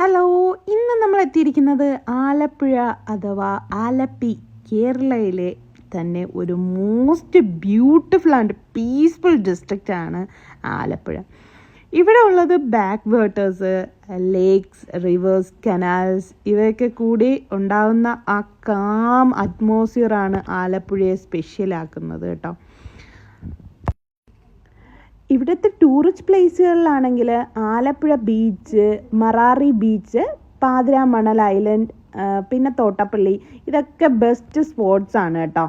Hello, ഇന്ന് നമ്മൾ എത്തിയിരിക്കുന്നത് ആലപ്പുഴ അഥവാ ആലപ്പി, കേരളയിലെ തന്നെ ഒരു most beautiful and peaceful district ആണ് ആലപ്പുഴ. ഇവിടെ ഉള്ളത് back waters, lakes, reverse, canals ഇവയൊക്കെ കൂടി ഉണ്ടാകുന്ന ആ കാം അറ്റ്മോസ്ഫിയറാണ് ആലപ്പുഴയെ സ്പെഷ്യലാക്കുന്നത് കേട്ടോ. ഇവിടുത്തെ ടൂറിസ്റ്റ് പ്ലേസുകളിലാണെങ്കിൽ Alappuzha beach, Marari beach, Pathiramanal island, പിന്നെ തോട്ടപ്പള്ളി ഇതൊക്കെ ബെസ്റ്റ് സ്പോട്ട്സ് ആണ് കേട്ടോ.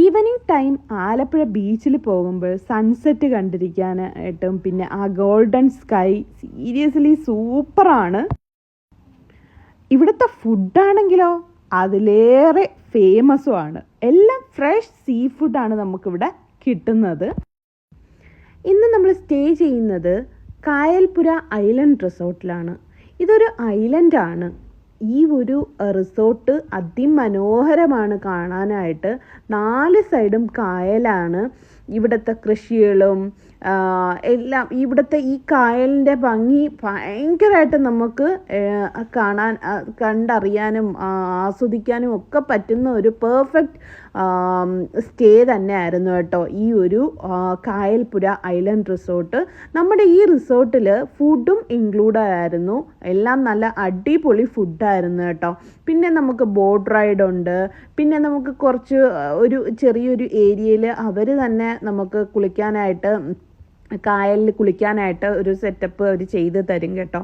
ഈവനിങ് ടൈം ആലപ്പുഴ ബീച്ചിൽ പോകുമ്പോൾ സൺസെറ്റ് കണ്ടിരിക്കാനായിട്ടും പിന്നെ ആ ഗോൾഡൻ സ്കൈ സീരിയസ്ലി സൂപ്പറാണ്. ഇവിടുത്തെ ഫുഡാണെങ്കിലോ അതിലേറെ ഫേമസുമാണ്. എല്ലാം ഫ്രഷ് സീ ഫുഡാണ് നമുക്കിവിടെ കിട്ടുന്നത്. ഇന്ന് നമ്മൾ സ്റ്റേ ചെയ്യുന്നത് കായൽപ്പുര ഐലൻഡ് റിസോർട്ടിലാണ്. ഇതൊരു ഐലൻഡാണ്. ഈ ഒരു റിസോർട്ട് അതിമനോഹരമാണ് കാണാനായിട്ട്. 4 സൈഡും കായലാണ്. ഇവിടുത്തെ കൃഷികളും എല്ലാം, ഇവിടുത്തെ ഈ കായലിൻ്റെ ഭംഗി ഭയങ്കരമായിട്ട് നമുക്ക് കണ്ടറിയാനും ആസ്വദിക്കാനും ഒക്കെ പറ്റുന്ന ഒരു പെർഫെക്റ്റ് സ്റ്റേ തന്നെയായിരുന്നു കേട്ടോ ഈ ഒരു കായൽപ്പുര ഐലൻഡ് റിസോർട്ട്. നമ്മുടെ ഈ റിസോർട്ടിൽ ഫുഡും ഇൻക്ലൂഡ് ആയിരുന്നു. എല്ലാം നല്ല അടിപൊളി ഫുഡായിരുന്നു കേട്ടോ. പിന്നെ നമുക്ക് ബോട്ട് റൈഡ് ഉണ്ട്. പിന്നെ നമുക്ക് കുറച്ച് ഒരു ചെറിയൊരു ഏരിയയിൽ അവർ തന്നെ നമുക്ക് കായലിൽ കുളിക്കാനായിട്ട് ഒരു സെറ്റപ്പ് അവർ ചെയ്ത് തരും കേട്ടോ.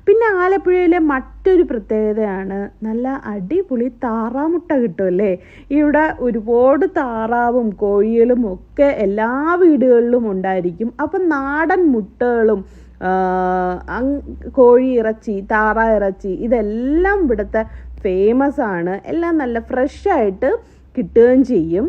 പിന്നെ ആലപ്പുഴയിലെ മറ്റൊരു പ്രത്യേകതയാണ് നല്ല അടിപൊളി താറാമുട്ട കിട്ടുമല്ലേ. ഇവിടെ ഒരുപാട് താറാവും കോഴികളും ഒക്കെ എല്ലാ വീടുകളിലും ഉണ്ടായിരിക്കും. അപ്പം നാടൻ മുട്ടകളും കോഴി ഇറച്ചി, താറാ ഇറച്ചി ഇതെല്ലാം ഇവിടുത്തെ ഫേമസ് ആണ്. എല്ലാം നല്ല ഫ്രഷായിട്ട് കിട്ടുകയും ചെയ്യും.